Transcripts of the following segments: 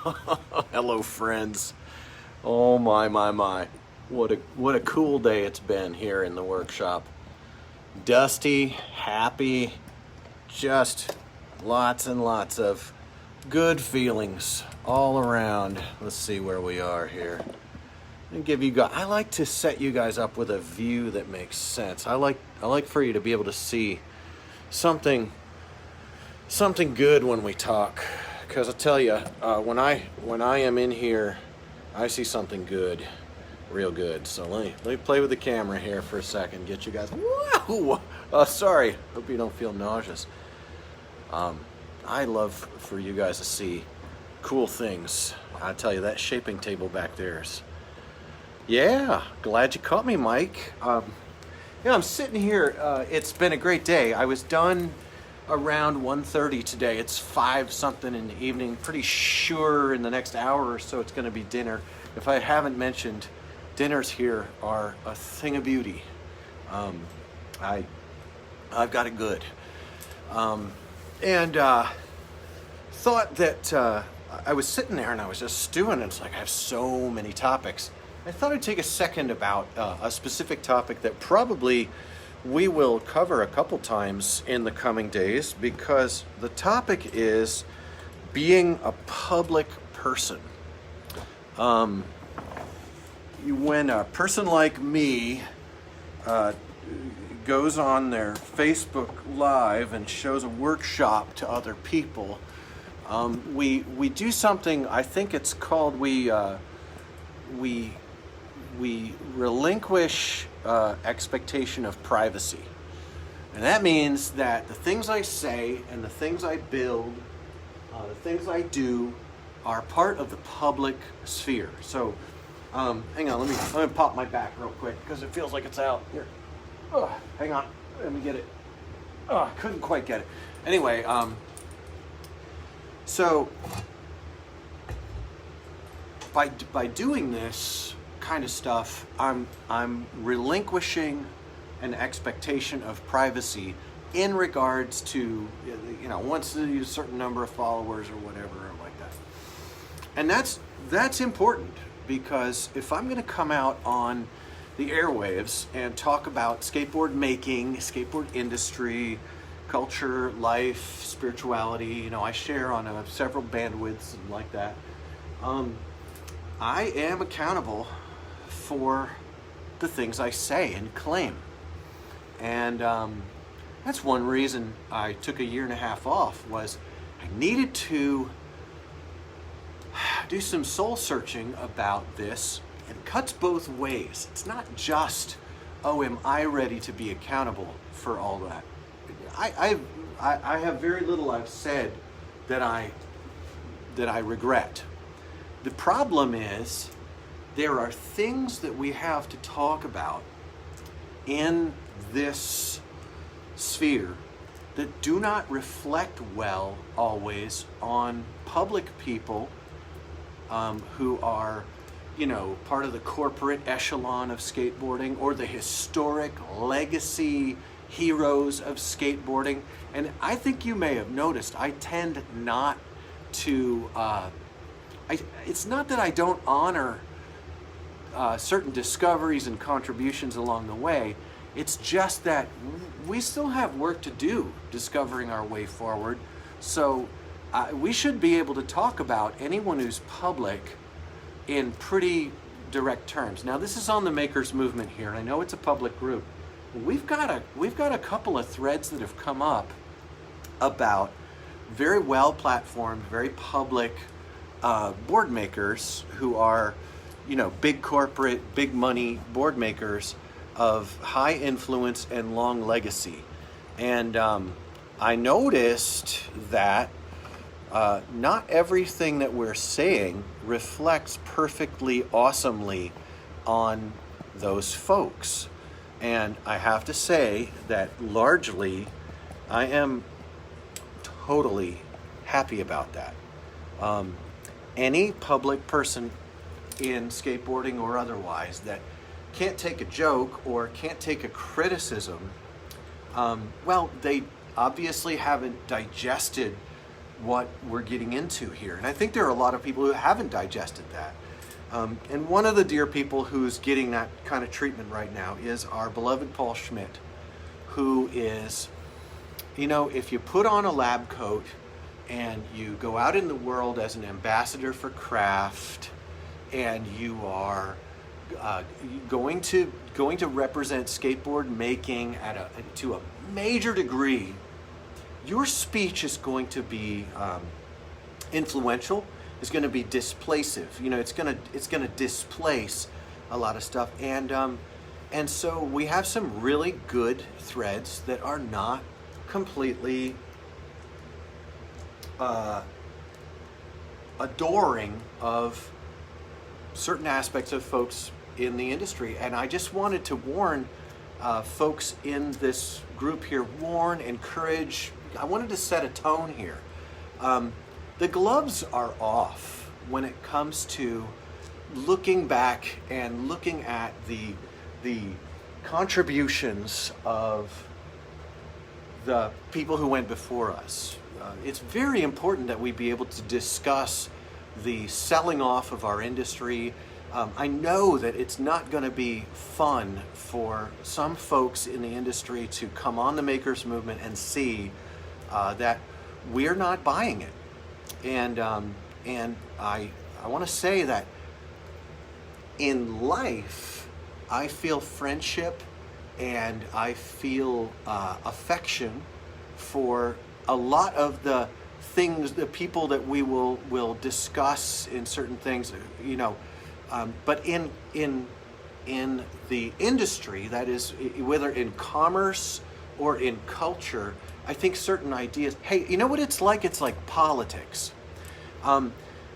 Hello, friends. Oh my. What a cool day it's been here in the workshop. Dusty, happy, just lots and lots of good feelings all around. Let's see where we are here. And give you guys, I like to set you guys up with a view that makes sense. I like for you to be able to see something good when we talk. Because I tell you, when I am in here, I see something good, real good. So let me play with the camera here for a second, get you guys. Whoa! Sorry, hope you don't feel nauseous. I love for you guys to see cool things. I tell you, that shaping table back there is. Yeah, glad you caught me, Mike. I'm sitting here. It's been a great day. I was done around 1:30 today. It's 5 something in the evening. Pretty sure in the next hour or so it's going to be dinner. If I haven't mentioned, dinners here are a thing of beauty. I've got it good. And thought that I was sitting there and I was just stewing. And it's like I have so many topics. I thought I'd take a second about a specific topic that probably we will cover a couple times in the coming days, because the topic is being a public person. When a person like me goes on their Facebook Live and shows a workshop to other people, we do something. I think it's called we relinquish expectation of privacy. And that means that the things I say and the things I build, the things I do, are part of the public sphere. So, hang on, let me pop my back real quick because it feels like it's out here. Hang on, let me get it. I couldn't quite get it. Anyway, so by doing this kind of stuff, I'm relinquishing an expectation of privacy in regards to, once a certain number of followers or whatever like that. And that's important, because if I'm going to come out on the airwaves and talk about skateboard making, skateboard industry, culture, life, spirituality, I share on several bandwidths and like that. I am accountable for the things I say and claim. And that's one reason I took a year and a half off, was I needed to do some soul searching about this. It cuts both ways. It's not just, am I ready to be accountable for all that? I have very little I've said that I regret. The problem is, there are things that we have to talk about in this sphere that do not reflect well always on public people who are, part of the corporate echelon of skateboarding, or the historic legacy heroes of skateboarding. And I think you may have noticed, I tend not to, it's not that I don't honor certain discoveries and contributions along the way. It's just that we still have work to do discovering our way forward. So we should be able to talk about anyone who's public in pretty direct terms. Now, this is on the Makers Movement here, and I know it's a public group. We've got a couple of threads that have come up about very well platformed, very public board makers who are, big corporate, big money board makers of high influence and long legacy. And I noticed that not everything that we're saying reflects perfectly awesomely on those folks. And I have to say that largely I am totally happy about that. Any public person in skateboarding or otherwise that can't take a joke or can't take a criticism, they obviously haven't digested what we're getting into here. And I think there are a lot of people who haven't digested that. And one of the dear people who's getting that kind of treatment right now is our beloved Paul Schmidt, who is, you know, if you put on a lab coat and you go out in the world as an ambassador for craft, and you are going to represent skateboard making to a major degree, your speech is going to be influential. It's going to be displacive. You know, it's going to displace a lot of stuff, and so we have some really good threads that are not completely adoring of certain aspects of folks in the industry. And I just wanted to warn folks in this group here, warn, encourage. I wanted to set a tone here. The gloves are off when it comes to looking back and looking at the contributions of the people who went before us. It's very important that we be able to discuss the selling off of our industry. I know that it's not going to be fun for some folks in the industry to come on the makers movement and see that we're not buying it. And I want to say that in life, I feel friendship and I feel affection for a lot of the things, the people that we will discuss in certain things, you know. But in the industry, that is, whether in commerce or in culture, I think certain ideas, hey, you know what it's like? It's like politics.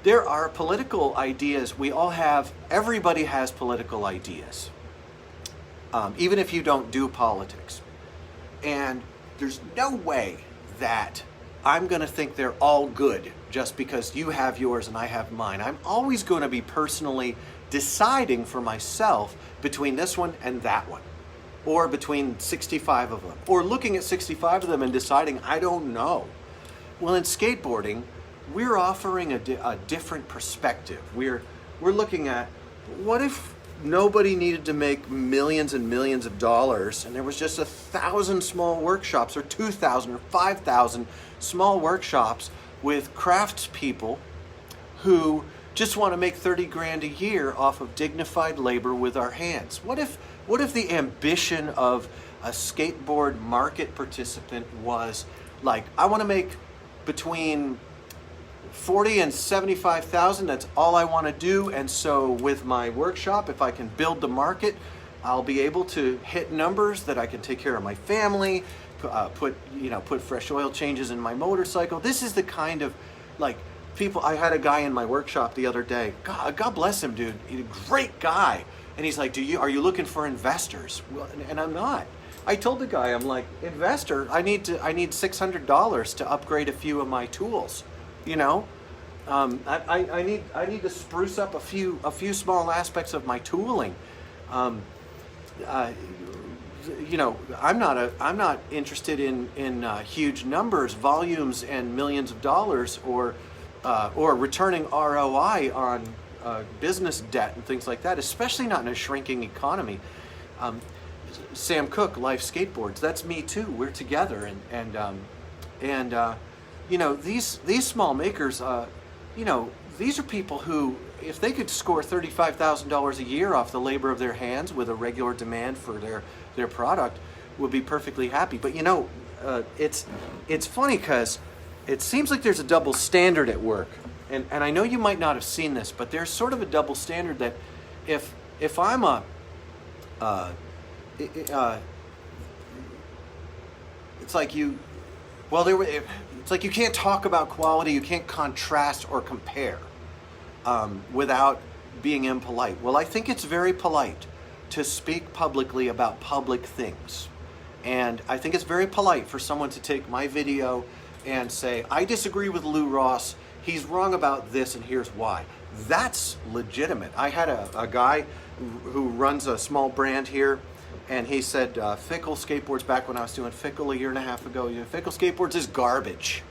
There are political ideas. We all have, everybody has political ideas, even if you don't do politics. And there's no way that I'm going to think they're all good just because you have yours and I have mine. I'm always going to be personally deciding for myself between this one and that one, or between 65 of them, or looking at 65 of them and deciding, I don't know. Well, in skateboarding, we're offering a different perspective. We're looking at, what if nobody needed to make millions and millions of dollars and there was just 1,000 small workshops, or 2,000 or 5,000 small workshops with craftspeople who just want to make 30 grand a year off of dignified labor with our hands? What if the ambition of a skateboard market participant was like, I want to make between 40 and 75,000, that's all I want to do. And so with my workshop, if I can build the market, I'll be able to hit numbers that I can take care of my family, put fresh oil changes in my motorcycle. This is the kind of, like, people. I had a guy in my workshop the other day. God bless him, dude. He's a great guy. And he's like, are you looking for investors? Well, and I'm not. I told the guy, I'm like, investor, I need $600 to upgrade a few of my tools. You know, I need to spruce up a few small aspects of my tooling. You know, I'm not interested in huge numbers, volumes, and millions of dollars, or returning ROI on business debt and things like that. Especially not in a shrinking economy. Sam Cook, Life Skateboards. That's me too. We're together, and you know, these small makers, you know, these are people who, if they could score $35,000 a year off the labor of their hands with a regular demand for their product, would be perfectly happy. But you know, it's funny because it seems like there's a double standard at work, and I know you might not have seen this, but there's sort of a double standard that if I'm it's like you. Well, it's like you can't talk about quality, you can't contrast or compare without being impolite. Well, I think it's very polite to speak publicly about public things. And I think it's very polite for someone to take my video and say, I disagree with Lou Ross, he's wrong about this and here's why. That's legitimate. I had a guy who runs a small brand here, and he said, Fickle Skateboards, back when I was doing Fickle a year and a half ago, Fickle Skateboards is garbage.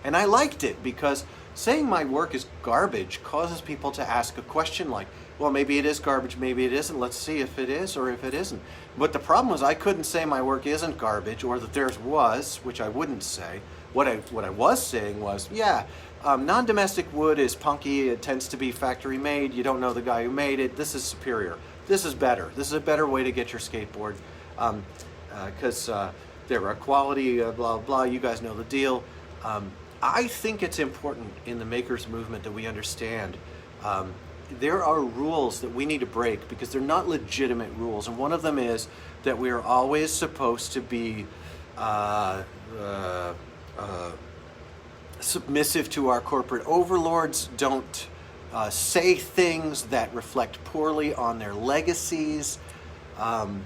And I liked it because saying my work is garbage causes people to ask a question like, well, maybe it is garbage, maybe it isn't. Let's see if it is or if it isn't. But the problem was I couldn't say my work isn't garbage or that theirs was, which I wouldn't say. What I was saying was, yeah, non-domestic wood is punky. It tends to be factory made. You don't know the guy who made it. This is superior. This is better. This is a better way to get your skateboard because there are quality, blah, blah. You guys know the deal. I think it's important in the makers movement that we understand there are rules that we need to break because they're not legitimate rules. And one of them is that we are always supposed to be submissive to our corporate overlords, don't say things that reflect poorly on their legacies. And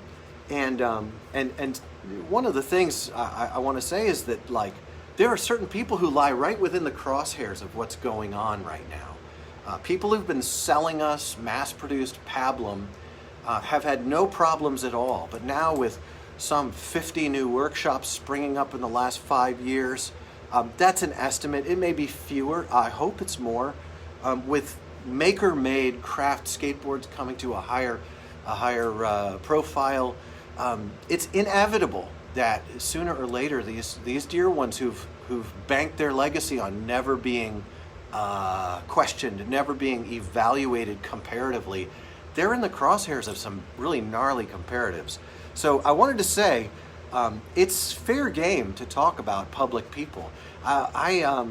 one of the things I want to say is that, like, there are certain people who lie right within the crosshairs of what's going on right now. People who've been selling us mass-produced pablum have had no problems at all. But now with some 50 new workshops springing up in the last 5 years, that's an estimate. It may be fewer. I hope it's more. With maker-made craft skateboards coming to a higher profile, it's inevitable that sooner or later these dear ones who've banked their legacy on never being questioned, never being evaluated comparatively, they're in the crosshairs of some really gnarly comparatives. So I wanted to say it's fair game to talk about public people. I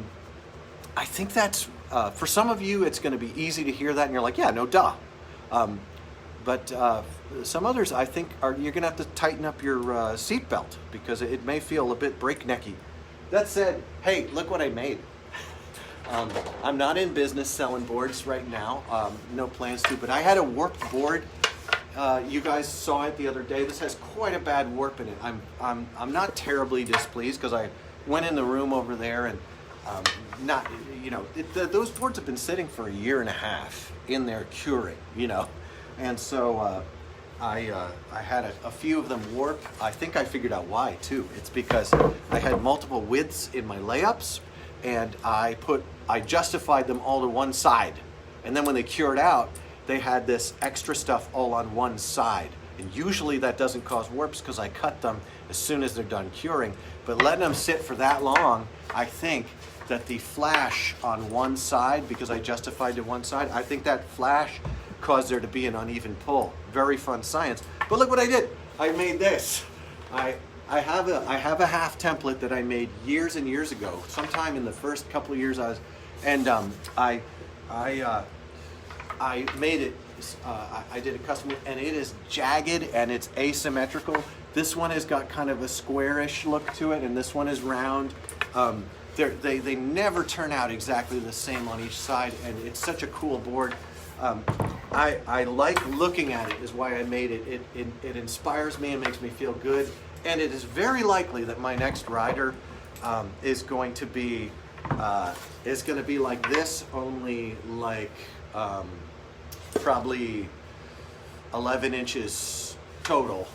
think that's for some of you it's going to be easy to hear that and you're like, yeah, no duh. But some others, I think, you're going to have to tighten up your seatbelt because it may feel a bit breaknecky. That said, hey, look what I made. I'm not in business selling boards right now. No plans to, but I had a warped board. You guys saw it the other day. This has quite a bad warp in it. I'm not terribly displeased because I went in the room over there and not, you know, those boards have been sitting for 1.5 years in there curing, you know. And so I had a few of them warp. I think I figured out why too. It's because I had multiple widths in my layups, and I justified them all to one side. And then when they cured out, they had this extra stuff all on one side. And usually that doesn't cause warps because I cut them as soon as they're done curing. But letting them sit for that long, I think that the flash on one side, because I justified to one side, I think that flash caused there to be an uneven pull. Very fun science. But look what I did. I made this. I have a half template that I made years and years ago. Sometime in the first couple of years I made it. I did a custom, and it is jagged and it's asymmetrical. This one has got kind of a squarish look to it, and this one is round. They never turn out exactly the same on each side, and it's such a cool board. I like looking at it, is why I made it. It inspires me and makes me feel good, and it is very likely that my next rider is going to be like this, only like probably 11 inches total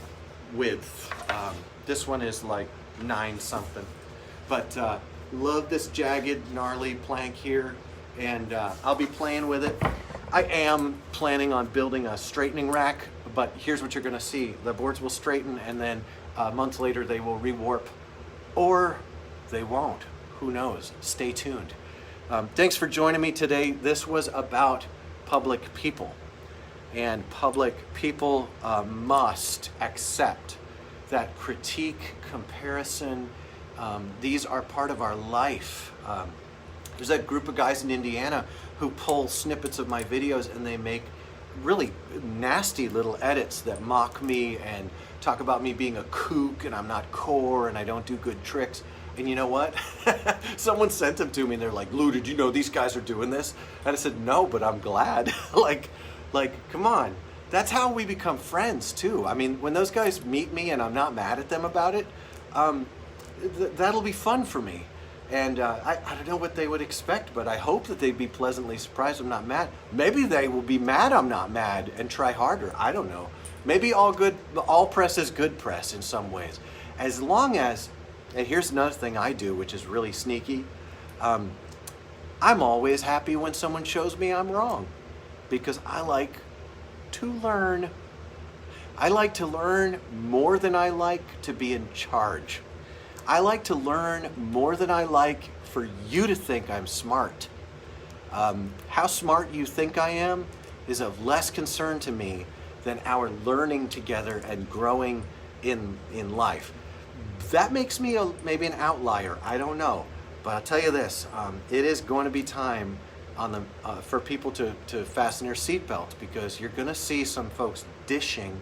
width. This one is like 9 something, but love this jagged, gnarly plank here, and I'll be playing with it. I am planning on building a straightening rack, but here's what you're going to see. The boards will straighten, and then a month later they will rewarp, or they won't. Who knows? Stay tuned. Thanks for joining me today. This was about public people, and public people must accept that critique, comparison, these are part of our life. There's that group of guys in Indiana who pull snippets of my videos and they make really nasty little edits that mock me and talk about me being a kook and I'm not core and I don't do good tricks. And you know what? Someone sent them to me and they're like, Lou, did you know these guys are doing this? And I said, no, but I'm glad. like, come on. That's how we become friends too. I mean, when those guys meet me and I'm not mad at them about it, that'll be fun for me. And I don't know what they would expect, but I hope that they'd be pleasantly surprised I'm not mad. Maybe they will be mad I'm not mad and try harder. I don't know. Maybe all press is good press in some ways. As long as, and here's another thing I do, which is really sneaky. I'm always happy when someone shows me I'm wrong, because I like to learn. I like to learn more than I like to be in charge. I like to learn more than I like for you to think I'm smart. How smart you think I am is of less concern to me than our learning together and growing in life. That makes me maybe an outlier. I don't know. But I'll tell you this, it is going to be time for people to fasten their seatbelts, because you're going to see some folks dishing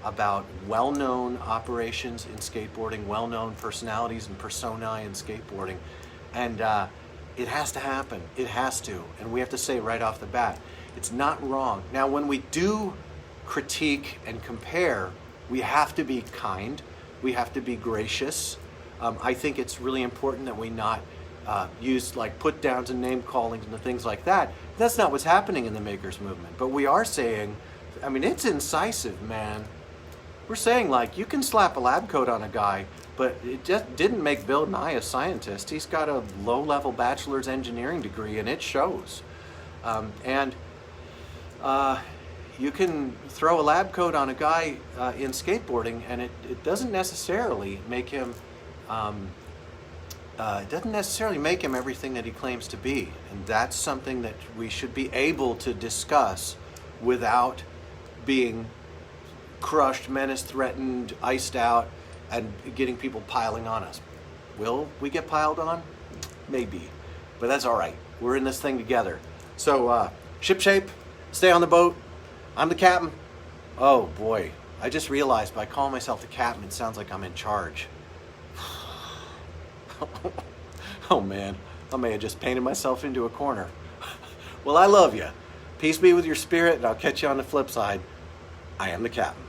about well-known operations in skateboarding, well-known personalities and personae in skateboarding. And it has to happen. It has to. And we have to say right off the bat, it's not wrong. Now, when we do critique and compare, we have to be kind. We have to be gracious. I think it's really important that we not use like put downs and name callings and things like that. That's not what's happening in the makers movement. But we are saying, I mean, it's incisive, man. We're saying, like, you can slap a lab coat on a guy, but it just didn't make Bill Nye a scientist. He's got a low-level bachelor's engineering degree, and it shows. You can throw a lab coat on a guy in skateboarding, and it doesn't necessarily make him everything that he claims to be. And that's something that we should be able to discuss without being crushed, menaced, threatened, iced out, and getting people piling on us. Will we get piled on? Maybe. But that's all right. We're in this thing together. So, shipshape, stay on the boat. I'm the captain. Oh boy, I just realized by calling myself the captain, it sounds like I'm in charge. Oh man, I may have just painted myself into a corner. Well, I love you. Peace be with your spirit, and I'll catch you on the flip side. I am the captain.